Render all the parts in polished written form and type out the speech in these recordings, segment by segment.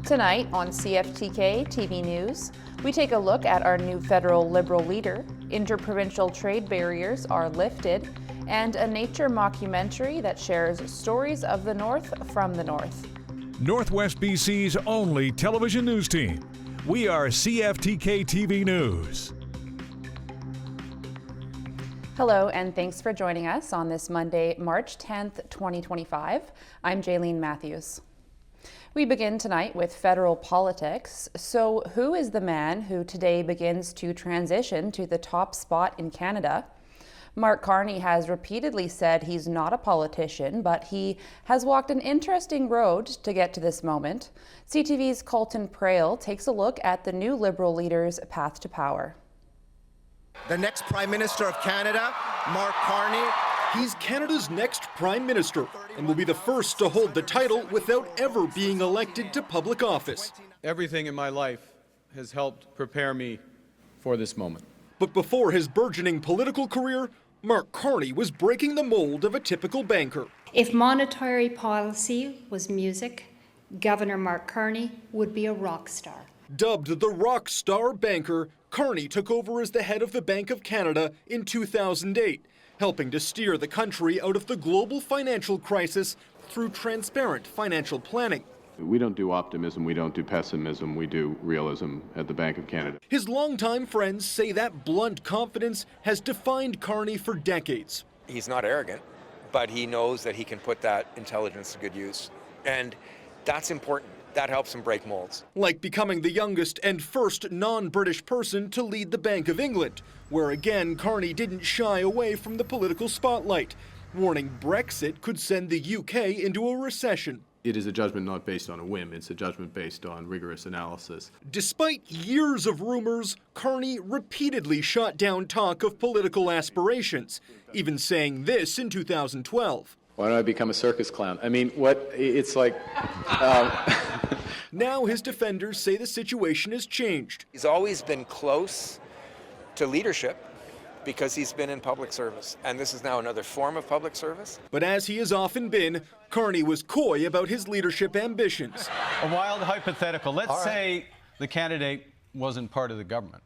Tonight on CFTK-TV News, we take a look at our new federal Liberal leader, interprovincial trade barriers are lifted, and a nature mockumentary that shares stories of the North from the North. Northwest BC's only television news team. We are CFTK-TV News. Hello, and thanks for joining us on this Monday, March 10th, 2025. I'm Jaylene Matthews. We begin tonight with federal politics. So who is the man who today begins to transition to the top spot in Canada? Mark Carney has repeatedly said he's not a politician, but he has walked an interesting road to get to this moment. CTV's Colton Prail takes a look at the new Liberal leader's path to power. The next Prime Minister of Canada, Mark Carney. He's Canada's next Prime Minister and will be the first to hold the title without ever being elected to public office. Everything in my life has helped prepare me for this moment. But before his burgeoning political career, Mark Carney was breaking the mold of a typical banker. If monetary policy was music, Governor Mark Carney would be a rock star. Dubbed the rock star banker, Carney took over as the head of the Bank of Canada in 2008. Helping to steer the country out of the global financial crisis through transparent financial planning. We don't do optimism, we don't do pessimism, we do realism at the Bank of Canada. His longtime friends say that blunt confidence has defined Carney for decades. He's not arrogant, but he knows that he can put that intelligence to good use. And that's important. That helps him break molds. Like becoming the youngest and first non-British person to lead the Bank of England, where again Carney didn't shy away from the political spotlight, warning Brexit could send the UK into a recession. It is a judgment not based on a whim, it's a judgment based on rigorous analysis. Despite years of rumors, Carney repeatedly shot down talk of political aspirations, even saying this in 2012. Why don't I become a circus clown? I mean, it's like... Now his defenders say the situation has changed. He's always been close to leadership because he's been in public service. And this is now another form of public service. But as he has often been, Carney was coy about his leadership ambitions. A wild hypothetical. Let's say the candidate wasn't part of the government.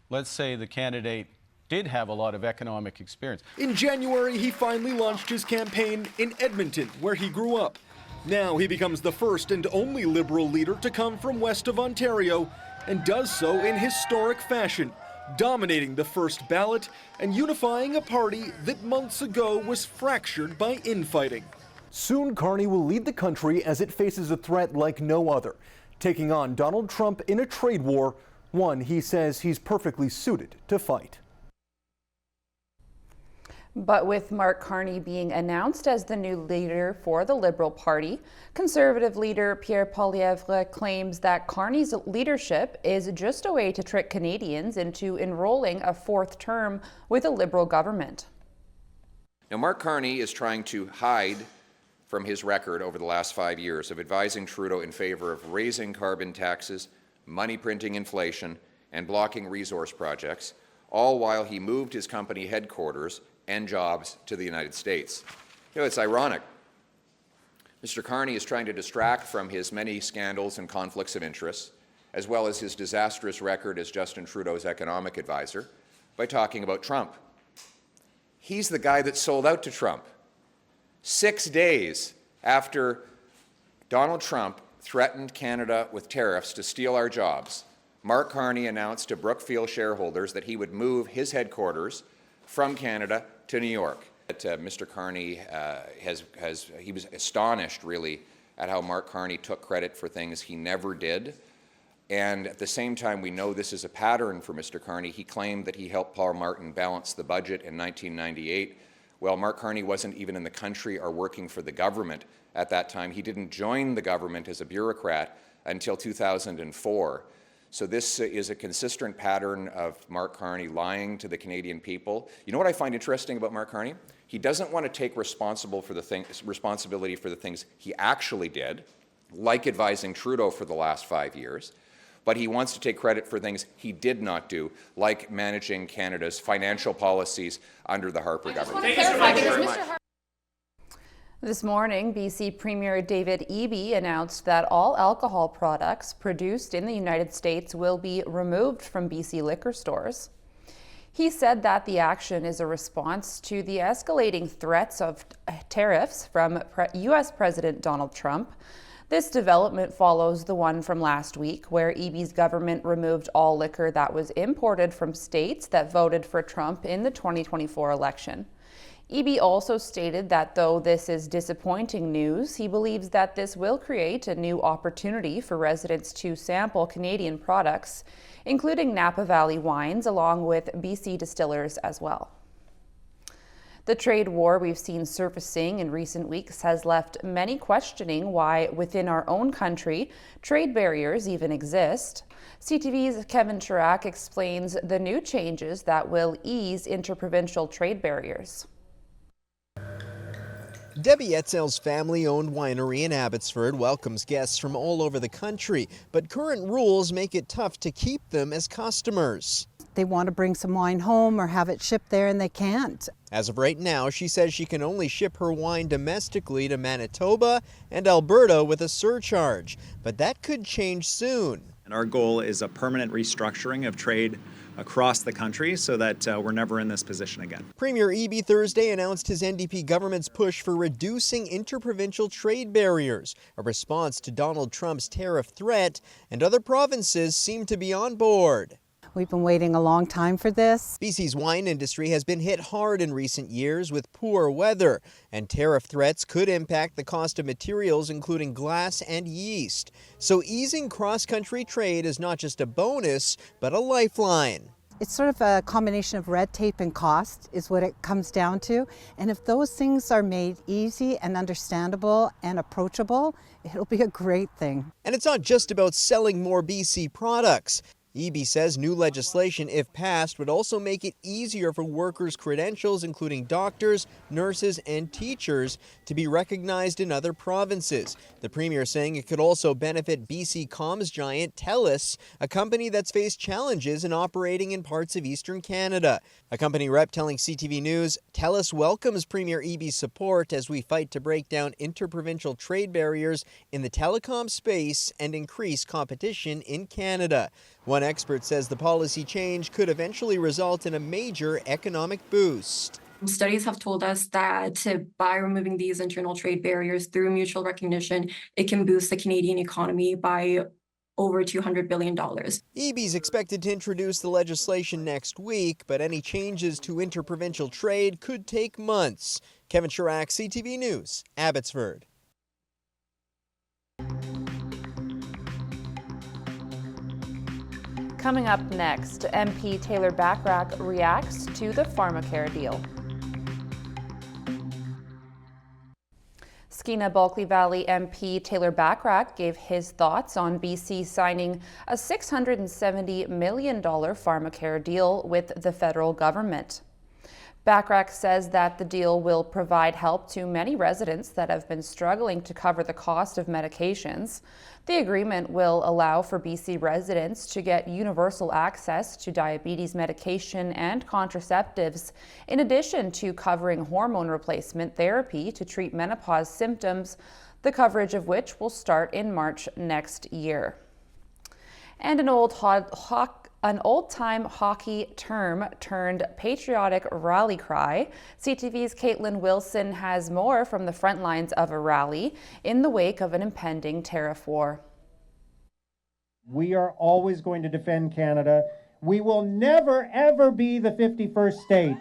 Let's say the candidate did have a lot of economic experience. In January, he finally launched his campaign in Edmonton, where he grew up. Now he becomes the first and only Liberal leader to come from west of Ontario, and does so in historic fashion, dominating the first ballot and unifying a party that months ago was fractured by infighting. Soon Carney will lead the country as it faces a threat like no other, taking on Donald Trump in a trade war, one he says he's perfectly suited to fight. But with Mark Carney being announced as the new leader for the Liberal Party, Conservative leader Pierre Poilievre claims that Carney's leadership is just a way to trick Canadians into enrolling a fourth term with a Liberal government. Now, Mark Carney is trying to hide from his record over the last 5 years of advising Trudeau in favor of raising carbon taxes, money printing inflation, and blocking resource projects, all while he moved his company headquarters and jobs to the United States. You know, it's ironic. Mr. Carney is trying to distract from his many scandals and conflicts of interest, as well as his disastrous record as Justin Trudeau's economic advisor, by talking about Trump. He's the guy that sold out to Trump. 6 days after Donald Trump threatened Canada with tariffs to steal our jobs, Mark Carney announced to Brookfield shareholders that he would move his headquarters from Canada to New York. Mr. Carney he was astonished, really, at how Mark Carney took credit for things he never did. And at the same time, we know this is a pattern for Mr. Carney. He claimed that he helped Paul Martin balance the budget in 1998. Well, Mark Carney wasn't even in the country or working for the government at that time. He didn't join the government as a bureaucrat until 2004. So this is a consistent pattern of Mark Carney lying to the Canadian people. You know what I find interesting about Mark Carney? He doesn't want to take responsibility for the things he actually did, like advising Trudeau for the last 5 years, but he wants to take credit for things he did not do, like managing Canada's financial policies under the Harper government. This morning, BC Premier David Eby announced that all alcohol products produced in the United States will be removed from BC liquor stores. He said that the action is a response to the escalating threats of tariffs from U.S. President Donald Trump. This development follows the one from last week, where Eby's government removed all liquor that was imported from states that voted for Trump in the 2024 election. Eby also stated that though this is disappointing news, he believes that this will create a new opportunity for residents to sample Canadian products, including Napa Valley wines, along with BC distillers as well. The trade war we've seen surfacing in recent weeks has left many questioning why, within our own country, trade barriers even exist. CTV's Kevin Chirac explains the new changes that will ease interprovincial trade barriers. Debbie Etzel's family-owned winery in Abbotsford welcomes guests from all over the country, but current rules make it tough to keep them as customers. They want to bring some wine home or have it shipped there and they can't. As of right now, she says she can only ship her wine domestically to Manitoba and Alberta with a surcharge, but that could change soon. And our goal is a permanent restructuring of trade across the country so that we're never in this position again. Premier Eby Thursday announced his NDP government's push for reducing interprovincial trade barriers, a response to Donald Trump's tariff threat, and other provinces seem to be on board. We've been waiting a long time for this. BC's wine industry has been hit hard in recent years with poor weather, and tariff threats could impact the cost of materials including glass and yeast. So easing cross-country trade is not just a bonus, but a lifeline. It's sort of a combination of red tape and cost is what it comes down to. And if those things are made easy and understandable and approachable, it'll be a great thing. And it's not just about selling more BC products. Eby says new legislation, if passed, would also make it easier for workers' credentials, including doctors, nurses, and teachers, to be recognized in other provinces. The Premier saying it could also benefit BC comms giant TELUS, a company that's faced challenges in operating in parts of eastern Canada. A company rep telling CTV News, TELUS welcomes Premier Eby's support as we fight to break down interprovincial trade barriers in the telecom space and increase competition in Canada. One expert says the policy change could eventually result in a major economic boost. Studies have told us that by removing these internal trade barriers through mutual recognition, it can boost the Canadian economy by over $200 billion. Eby's expected to introduce the legislation next week, but any changes to interprovincial trade could take months. Kevin Chirac, CTV News, Abbotsford. Coming up next, MP Taylor Bachrach reacts to the pharmacare deal. Skeena-Bulkley Valley MP Taylor Bachrach gave his thoughts on BC signing a $670 million pharmacare deal with the federal government. Bachrach says that the deal will provide help to many residents that have been struggling to cover the cost of medications. The agreement will allow for BC residents to get universal access to diabetes medication and contraceptives, in addition to covering hormone replacement therapy to treat menopause symptoms, the coverage of which will start in March next year. And an old-time hockey term turned patriotic rally cry. CTV's Caitlin Wilson has more from the front lines of a rally in the wake of an impending tariff war. We are always going to defend Canada. We will never, ever be the 51st state.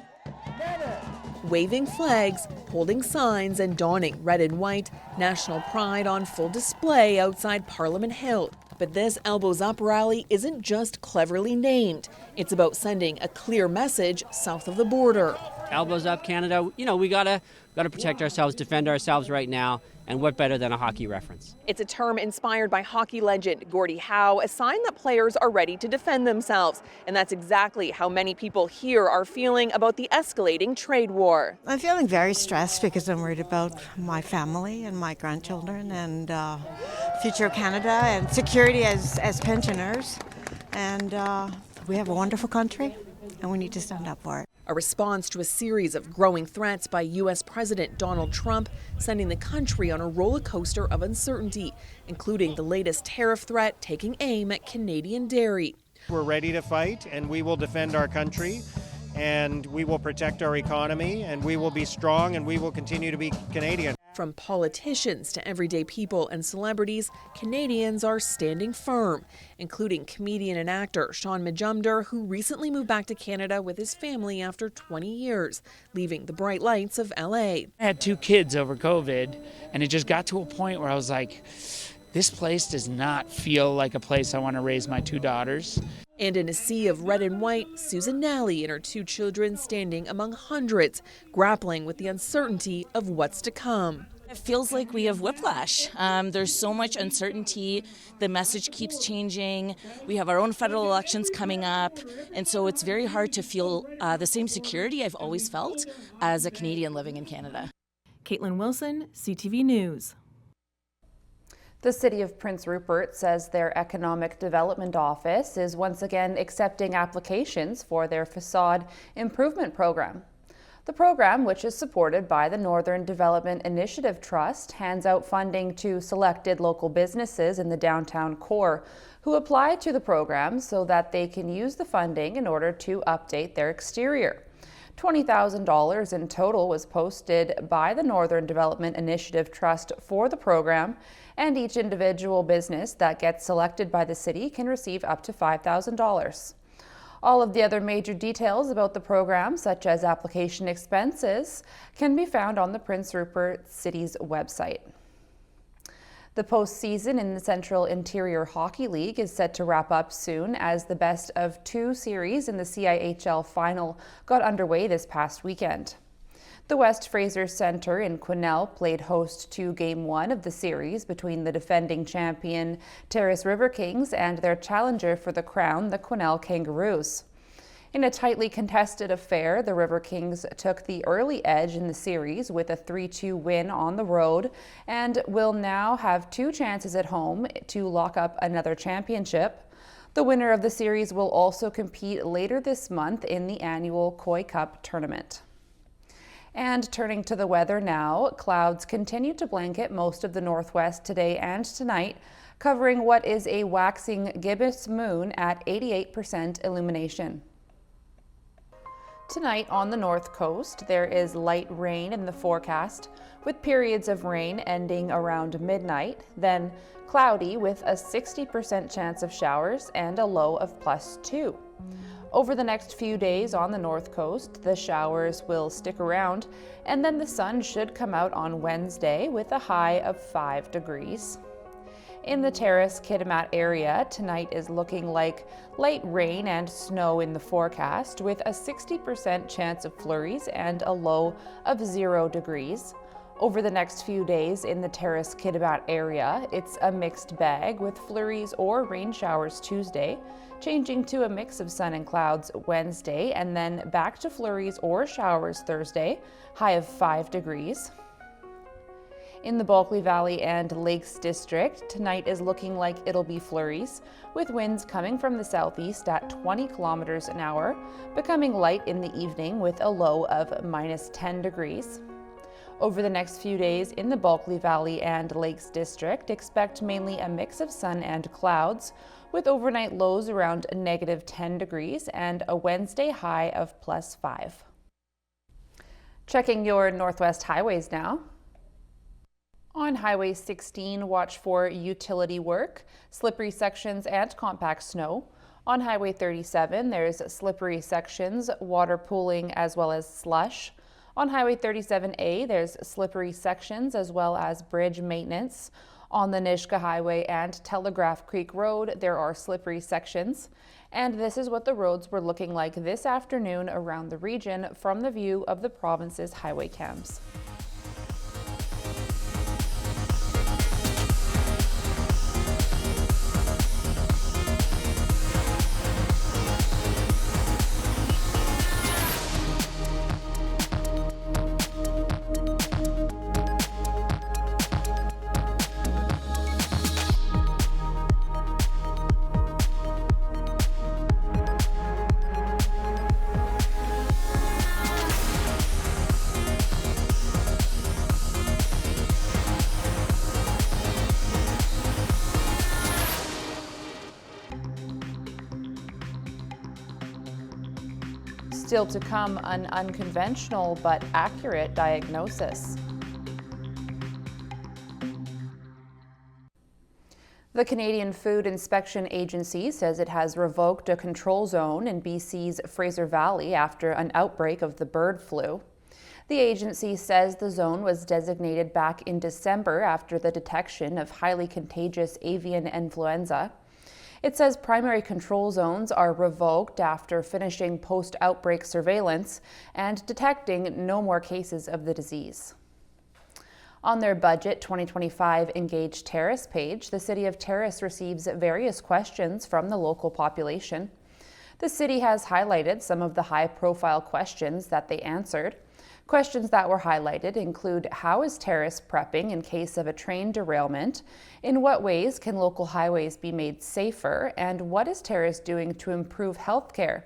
Never! Waving flags, holding signs, and donning red and white, national pride on full display outside Parliament Hill. But this Elbows Up rally isn't just cleverly named. It's about sending a clear message south of the border. Elbows Up Canada, you know, we gotta protect ourselves, defend ourselves right now, and what better than a hockey reference? It's a term inspired by hockey legend Gordie Howe, a sign that players are ready to defend themselves. And that's exactly how many people here are feeling about the escalating trade war. I'm feeling very stressed because I'm worried about my family and my grandchildren and future of Canada and security as pensioners. And we have a wonderful country and we need to stand up for it. a response to a series of growing threats by U.S. President Donald Trump, sending the country on a roller coaster of uncertainty, including the latest tariff threat taking aim at Canadian dairy. We're ready to fight, and we will defend our country, and we will protect our economy, and we will be strong, and we will continue to be Canadian. From politicians to everyday people and celebrities, Canadians are standing firm, including comedian and actor Sean Majumder, who recently moved back to Canada with his family after 20 years, leaving the bright lights of LA. I had 2 kids over COVID, and it just got to a point where I was like, this place does not feel like a place I want to raise my 2 daughters. And in a sea of red and white, Susan Nally and her 2 children standing among hundreds, grappling with the uncertainty of what's to come. It feels like we have whiplash. There's so much uncertainty. The message keeps changing. We have our own federal elections coming up. And so it's very hard to feel the same security I've always felt as a Canadian living in Canada. Caitlin Wilson, CTV News. The City of Prince Rupert says their Economic Development Office is once again accepting applications for their facade improvement program. The program, which is supported by the Northern Development Initiative Trust, hands out funding to selected local businesses in the downtown core who apply to the program so that they can use the funding in order to update their exterior. $20,000 in total was posted by the Northern Development Initiative Trust for the program, and each individual business that gets selected by the city can receive up to $5,000. All of the other major details about the program, such as application expenses, can be found on the Prince Rupert City's website. The postseason in the Central Interior Hockey League is set to wrap up soon as the best of 2 series in the CIHL final got underway this past weekend. The West Fraser Centre in Quesnel played host to Game 1 of the series between the defending champion Terrace River Kings and their challenger for the crown, the Quesnel Kangaroos. In a tightly contested affair, the River Kings took the early edge in the series with a 3-2 win on the road and will now have 2 chances at home to lock up another championship. The winner of the series will also compete later this month in the annual Koi Cup tournament. And turning to the weather now, clouds continue to blanket most of the northwest today and tonight, covering what is a waxing gibbous moon at 88% illumination. Tonight on the north coast, there is light rain in the forecast, with periods of rain ending around midnight, then cloudy with a 60% chance of showers and a low of +2. Over the next few days on the north coast, the showers will stick around, and then the sun should come out on Wednesday with a high of 5 degrees. In the Terrace-Kitimat area, tonight is looking like light rain and snow in the forecast, with a 60% chance of flurries and a low of 0 degrees. Over the next few days in the Terrace-Kitimat area, it's a mixed bag with flurries or rain showers Tuesday, changing to a mix of sun and clouds Wednesday, and then back to flurries or showers Thursday, high of 5 degrees. In the Bulkley Valley and Lakes District, tonight is looking like it'll be flurries, with winds coming from the southeast at 20 kilometers an hour, becoming light in the evening with a low of -10 degrees. Over the next few days in the Bulkley Valley and Lakes District, expect mainly a mix of sun and clouds, with overnight lows around -10 degrees and a Wednesday high of +5. Checking your Northwest highways now. On Highway 16, watch for utility work, slippery sections, and compact snow. On Highway 37, there's slippery sections, water pooling, as well as slush. On Highway 37A, there's slippery sections as well as bridge maintenance. On the Nishka Highway and Telegraph Creek Road, there are slippery sections. And this is what the roads were looking like this afternoon around the region from the view of the province's highway cams. Still to come, an unconventional but accurate diagnosis. The Canadian Food Inspection Agency says it has revoked a control zone in BC's Fraser Valley after an outbreak of the bird flu. The agency says the zone was designated back in December after the detection of highly contagious avian influenza. It says primary control zones are revoked after finishing post-outbreak surveillance and detecting no more cases of the disease. On their Budget 2025 Engage Terrace page, the City of Terrace receives various questions from the local population. The city has highlighted some of the high-profile questions that they answered. Questions that were highlighted include: how is Terrace prepping in case of a train derailment? In what ways can local highways be made safer? And what is Terrace doing to improve healthcare?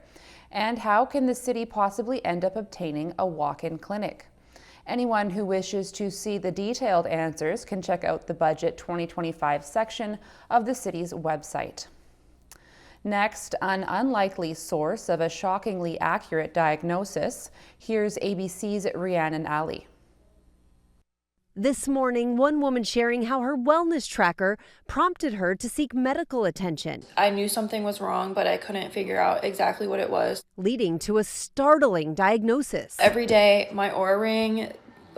And how can the city possibly end up obtaining a walk-in clinic? Anyone who wishes to see the detailed answers can check out the Budget 2025 section of the city's website. Next, an unlikely source of a shockingly accurate diagnosis. Here's ABC's Rhiannon Ali. This morning, one woman sharing how her wellness tracker prompted her to seek medical attention. I knew something was wrong, but I couldn't figure out exactly what it was. Leading to a startling diagnosis. Every day, my Oura Ring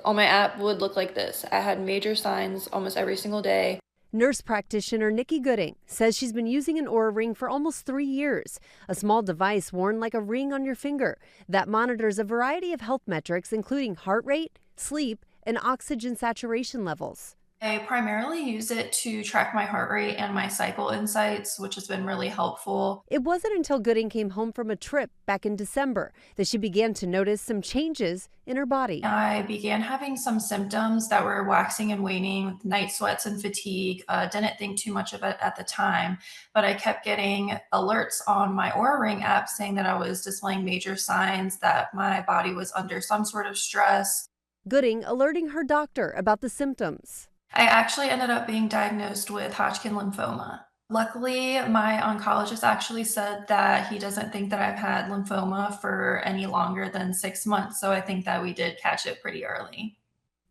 on my app would look like this. I had major signs almost every single day. Nurse practitioner Nikki Gooding says she's been using an Oura Ring for almost 3 years, a small device worn like a ring on your finger that monitors a variety of health metrics, including heart rate, sleep, and oxygen saturation levels. I primarily use it to track my heart rate and my cycle insights, which has been really helpful. It wasn't until Gooding came home from a trip back in December that she began to notice some changes in her body. I began having some symptoms that were waxing and waning, night sweats and fatigue. Didn't think too much of it at the time, but I kept getting alerts on my Oura Ring app saying that I was displaying major signs that my body was under some sort of stress. Gooding alerting her doctor about the symptoms. I actually ended up being diagnosed with Hodgkin lymphoma. Luckily, my oncologist actually said that he doesn't think that I've had lymphoma for any longer than 6 months, so I think that we did catch it pretty early.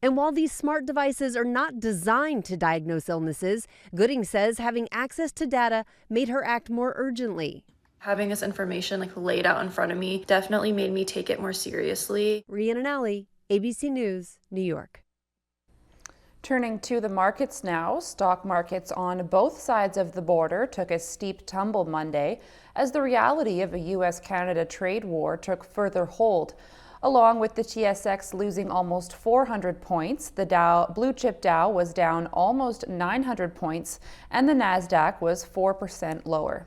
And while these smart devices are not designed to diagnose illnesses, Gooding says having access to data made her act more urgently. Having this information laid out in front of me definitely made me take it more seriously. Rhiannon Ali, ABC News, New York. Turning to the markets now, stock markets on both sides of the border took a steep tumble Monday as the reality of a U.S.-Canada trade war took further hold. Along with the TSX losing almost 400 points, the blue chip Dow was down almost 900 points, and the Nasdaq was 4% lower.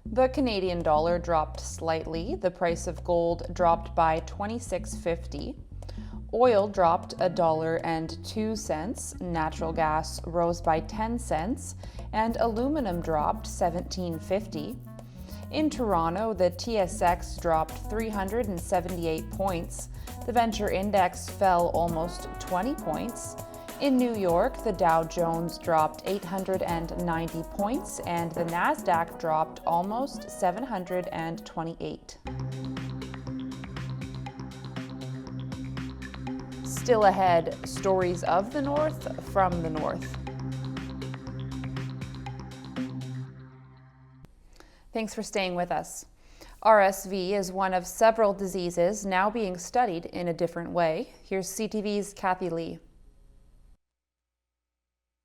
The Canadian dollar dropped slightly. The price of gold dropped by $26.50. Oil dropped $1.02, natural gas rose by 10 cents, and aluminum dropped $17.50. In Toronto, the TSX dropped 378 points. The Venture Index fell almost 20 points. In New York, the Dow Jones dropped 890 points, and the Nasdaq dropped almost 728. Still ahead, stories of the North from the North. Thanks for staying with us. RSV is one of several diseases now being studied in a different way. Here's CTV's Kathy Lee.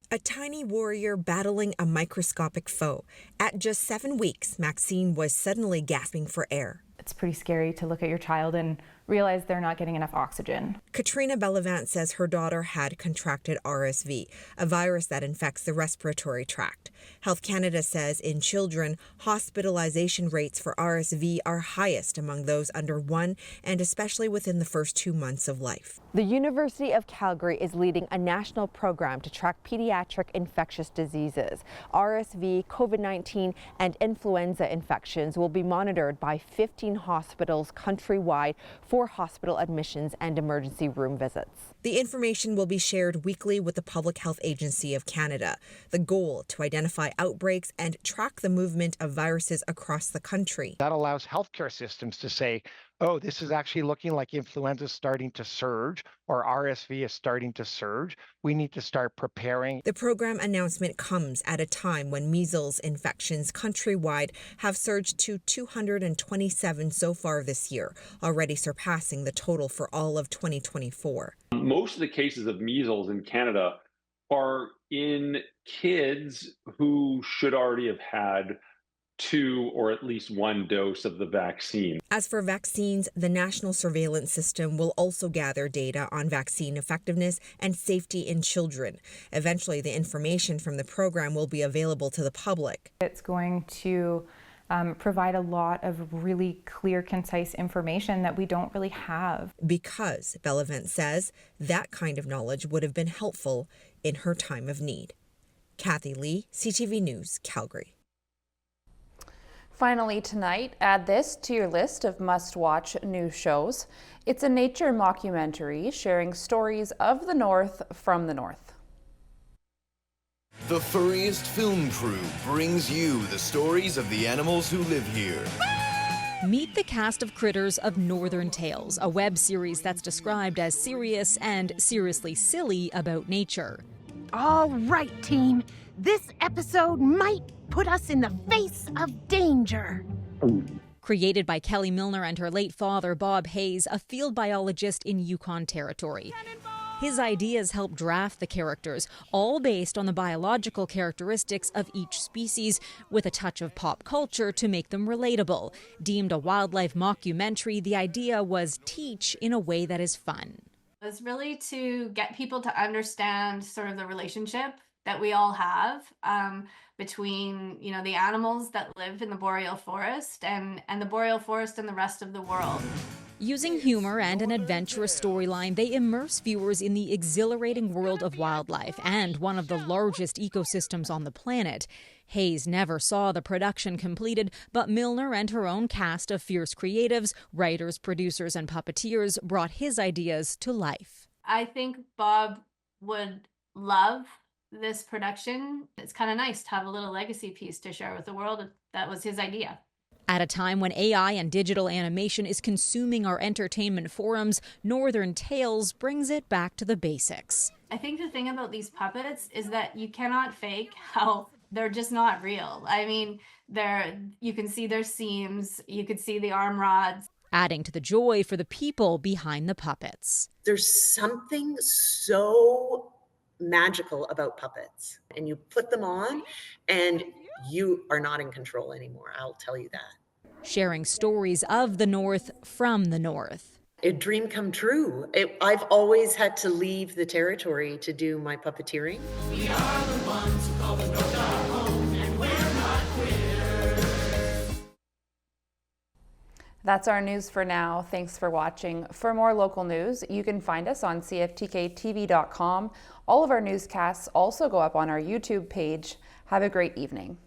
A tiny warrior battling a microscopic foe. At just 7 weeks, Maxine was suddenly gasping for air. It's pretty scary to look at your child and realize they're not getting enough oxygen. Katrina Bellevant says her daughter had contracted RSV, a virus that infects the respiratory tract. Health Canada says in children, hospitalization rates for RSV are highest among those under 1 and especially within the first 2 months of life. The University of Calgary is leading a national program to track pediatric infectious diseases. RSV, COVID-19, and influenza infections will be monitored by 15 hospitals countrywide for for hospital admissions and emergency room visits. The information will be shared weekly with the Public Health Agency of Canada. The goal to identify outbreaks and track the movement of viruses across the country. That allows healthcare systems to say, oh, this is actually looking like influenza is starting to surge or RSV is starting to surge. We need to start preparing. The program announcement comes at a time when measles infections countrywide have surged to 227 so far this year, already surpassing the total for all of 2024. Most of the cases of measles in Canada are in kids who should already have had 2 or at least 1 dose of the vaccine. As for vaccines, the national surveillance system will also gather data on vaccine effectiveness and safety in children. Eventually, the information from the program will be available to the public. It's going to provide a lot of really clear, concise information that we don't really have. Because, Bellevent says, that kind of knowledge would have been helpful in her time of need. Kathy Lee, CTV News, Calgary. Finally tonight, add this to your list of must-watch news shows. It's a nature mockumentary sharing stories of the North from the North. The furriest film crew brings you the stories of the animals who live here. Meet the cast of critters of Northern Tales, a web series that's described as serious and seriously silly about nature. All right, team. This episode might put us in the face of danger. Created by Kelly Milner and her late father, Bob Hayes, a field biologist in Yukon Territory. His ideas helped draft the characters, all based on the biological characteristics of each species, with a touch of pop culture to make them relatable. Deemed a wildlife mockumentary, the idea was teach in a way that is fun. It's really to get people to understand sort of the relationship that we all have between, the animals that live in the boreal forest and the boreal forest and the rest of the world. Using humor and an adventurous storyline, they immerse viewers in the exhilarating world of wildlife and one of the largest ecosystems on the planet. Hayes never saw the production completed, but Milner and her own cast of fierce creatives, writers, producers, and puppeteers brought his ideas to life. I think Bob would love this production. It's kind of nice to have a little legacy piece to share with the world. That was his idea. At a time when AI and digital animation is consuming our entertainment forums, Northern Tales brings it back to the basics. I think the thing about these puppets is that you cannot fake how they're just not real. I mean, you can see their seams, you could see the arm rods. Adding to the joy for the people behind the puppets. There's something so magical about puppets, and you put them on and you are not in control anymore. I'll tell you that. Sharing stories of the North from the North. A dream come true. I've always had to leave the territory to do my puppeteering. We are the ones who call the North our home, and we're not queer. That's our news for now. Thanks for watching. For more local news, you can find us on cftktv.com. All of our newscasts also go up on our YouTube page. Have a great evening.